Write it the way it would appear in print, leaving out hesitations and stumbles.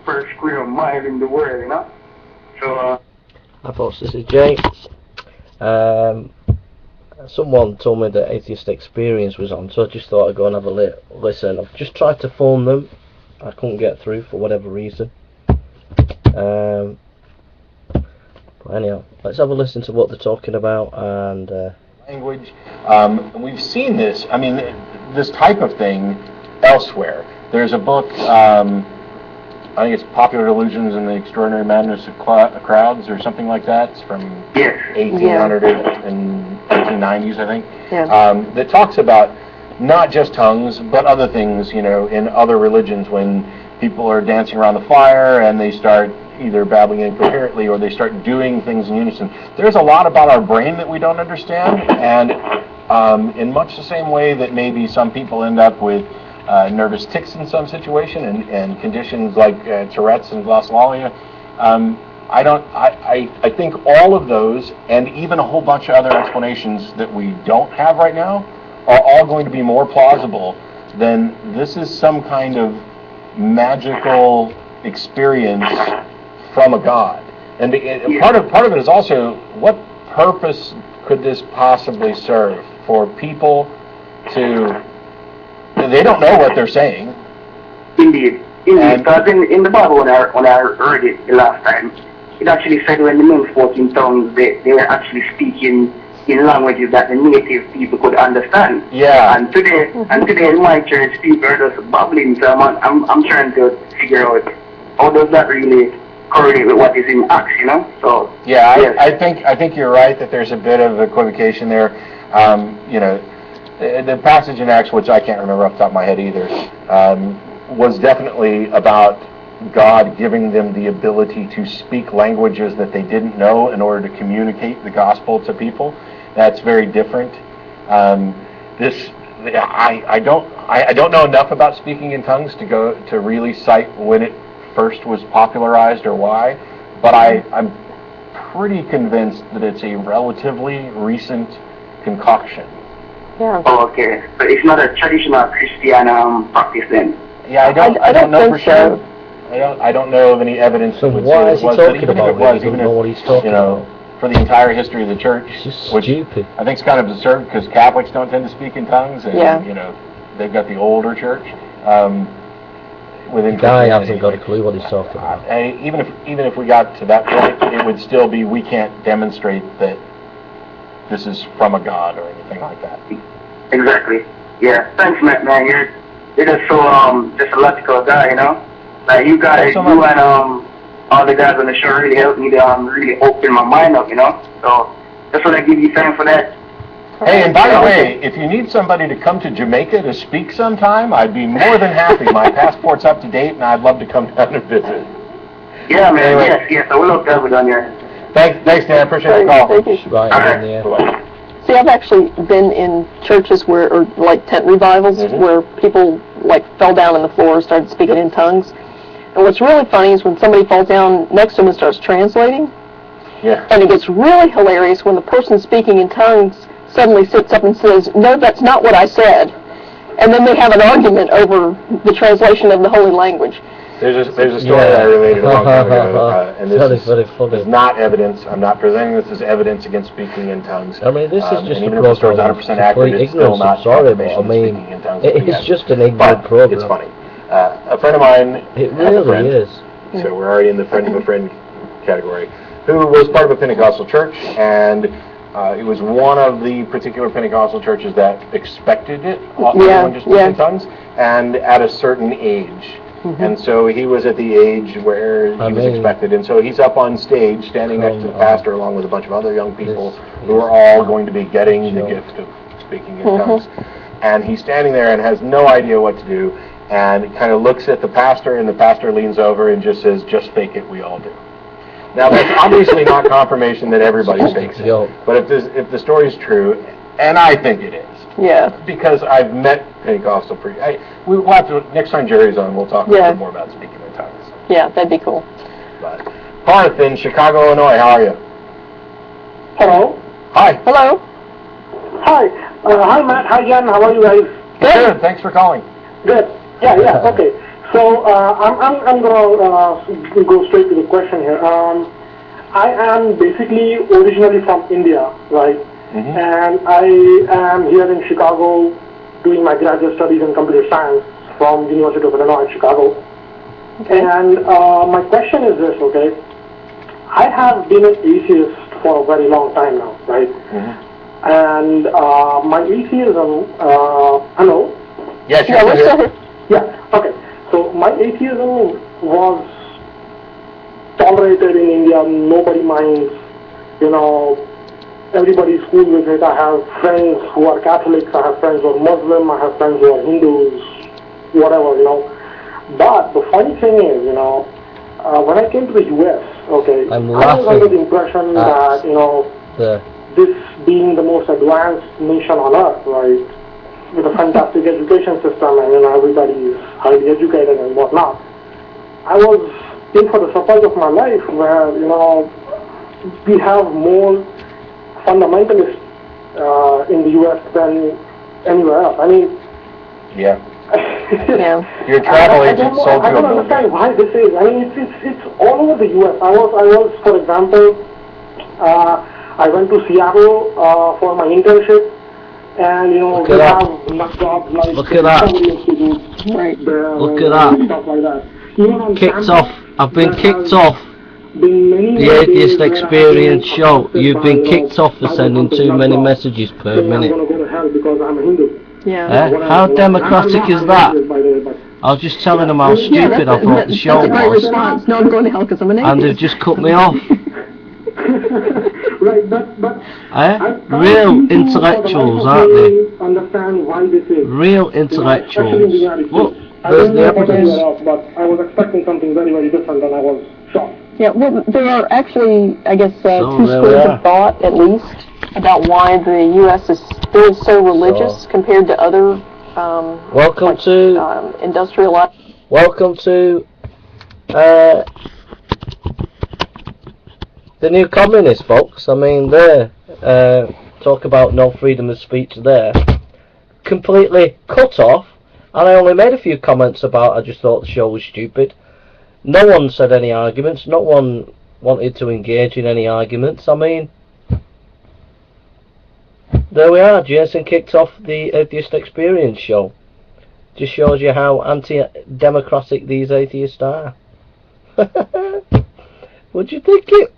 per square mile in the world, you know. So. Hi folks, this is Jay. Someone told me that Atheist Experience was on, so I just thought I'd go and have a listen. I've just tried to phone them. I couldn't get through for whatever reason. But anyhow, let's have a listen to what they're talking about. And language. We've seen this. I mean, this type of thing elsewhere. There's a book. I think it's Popular Delusions and the Extraordinary Madness of Crowds, or something like that. It's from 1800 and 1890s, I think. Yeah. That talks about not just tongues, but other things. You know, in other religions, when people are dancing around the fire and they start either babbling incoherently or they start doing things in unison. There's a lot about our brain that we don't understand, and in much the same way that maybe some people end up with nervous tics in some situation and conditions like Tourette's and glossolalia. I think all of those, and even a whole bunch of other explanations that we don't have right now, are all going to be more plausible than this is some kind of magical experience from a god. And part of it is also, what purpose could this possibly serve for people to? They don't know what they're saying. Indeed. Because in the Bible, when I read it the last time, it actually said when the men spoke in tongues, they were actually speaking in languages that the native people could understand. Yeah. And today in my church, people are just babbling. So I'm trying to figure out how does that really correlate with what is in Acts, you know? So yeah, yes. I think you're right that there's a bit of equivocation there. You know, the passage in Acts, which I can't remember off the top of my head either, was definitely about God giving them the ability to speak languages that they didn't know in order to communicate the gospel to people. That's very different. I don't know enough about speaking in tongues to really cite when it first was popularized or why, but I'm pretty convinced that it's a relatively recent concoction. Yeah. Oh, okay. But it's not a traditional Christian practice then? Yeah, I don't know for sure. So. I don't know of any evidence that would say it was, but even if it was, even if, you know, for the entire history of the church, which stupid. I think is kind of absurd because Catholics don't tend to speak in tongues, and you know, they've got the older church. Within the guy hasn't got a clue what he's talking about. Even if we got to that point, it would still be, we can't demonstrate that this is from a god or anything like that. Exactly. Yeah. Thanks, man. You're just so just a logical guy, you know. Like you guys, you and all the guys on the show really helped me to really open my mind up, you know. So just want to give you thanks for that. Hey, and by the way, if you need somebody to come to Jamaica to speak sometime, I'd be more than happy. My passport's up to date, and I'd love to come down and visit. Yeah, man. Anyway. Yes. I will look that on you. Thanks, Dan. Appreciate the call. Thank you. Right. Bye-bye. See, I've actually been in churches where, or like tent revivals, where people like fell down on the floor and started speaking in tongues. And what's really funny is when somebody falls down next to them and starts translating. Yeah. And it gets really hilarious when the person speaking in tongues suddenly sits up and says, "No, that's not what I said." And then they have an argument over the translation of the holy language. There's a story I related a long time ago, and this is not evidence. I'm not presenting this as evidence against speaking in tongues. I mean, this is just a program. 100% accurate, it's still not confirmation of speaking in tongues. It's just an ignorant program. It's funny. A friend of mine, it really is. So we're already in the friend of a friend category, who was part of a Pentecostal church, and it was one of the particular Pentecostal churches that expected it, everyone just speak in tongues, and at a certain age. And so he was at the age where he was expected, and so he's up on stage standing next to the pastor along with a bunch of other young people who are all going to be getting the gift of speaking in tongues. And he's standing there and has no idea what to do, and kind of looks at the pastor, and the pastor leans over and just says, "Just fake it, we all do." Now that's obviously not confirmation that everybody fakes it, but if the story is true, and I think it is, because I've met Pentecostal preachers. We'll have to, next time Jerry's on, we'll talk a little bit more about speaking in tongues. Yeah, that'd be cool. But Parth in Chicago, Illinois, how are you? Hello. Hi. Hello. Hi. Hi, Matt. Hi, Jan. How are you guys? Good. Thanks for calling. Good. Yeah. Okay. So I'm gonna go straight to the question here. I am basically originally from India, right? And I am here in Chicago doing my graduate studies in computer science from University of Illinois, Chicago. And my question is this, okay? I have been an atheist for a very long time now, right? And my atheism, hello? Yes, you're still here. Yeah, okay. So my atheism was tolerated in India. Nobody minds, you know, everybody's cool with it. I have friends who are Catholics, I have friends who are Muslim, I have friends who are Hindus, whatever, you know. But the funny thing is, you know, when I came to the US, okay, I was under the impression that, you know, this being the most advanced nation on earth, right, with a fantastic education system and, you know, everybody is highly educated and whatnot, I was in for the surprise of my life where, you know, we have more fundamentalists in the US than anywhere else. I mean, yeah. Your travel agent sold you I don't understand why this is. I mean, it's all over the US. I was, for example, I went to Seattle for my internship, and you know, we have jobs like look at that. Right there, look at that. Stuff like that. Even kicked off. I've been kicked off. The Atheist Experience show. You've been kicked off for sending too many messages per minute. I'm gonna go to hell because I'm a Hindu. How democratic is that? I was just telling them how stupid I thought the show was. Response. No, I'm going to hell because I'm an atheist. And they've just cut me off. Right, but real intellectuals, aren't they? Understand why this is. Real intellectuals. Look, there's the evidence. But I was expecting something very, very different, and I was shocked. Yeah, well, there are actually, I guess, two schools of thought, at least, about why the U.S. is still so religious compared to other welcome to industrialized. Welcome to the new communists, folks. I mean, they talk about no freedom of speech there. Completely cut off, and I only made a few comments about I just thought the show was stupid. No one said any arguments, no one wanted to engage in any arguments. I mean, there we are, Jason kicked off the Atheist Experience show. Just shows you how anti-democratic these atheists are. What do you think it?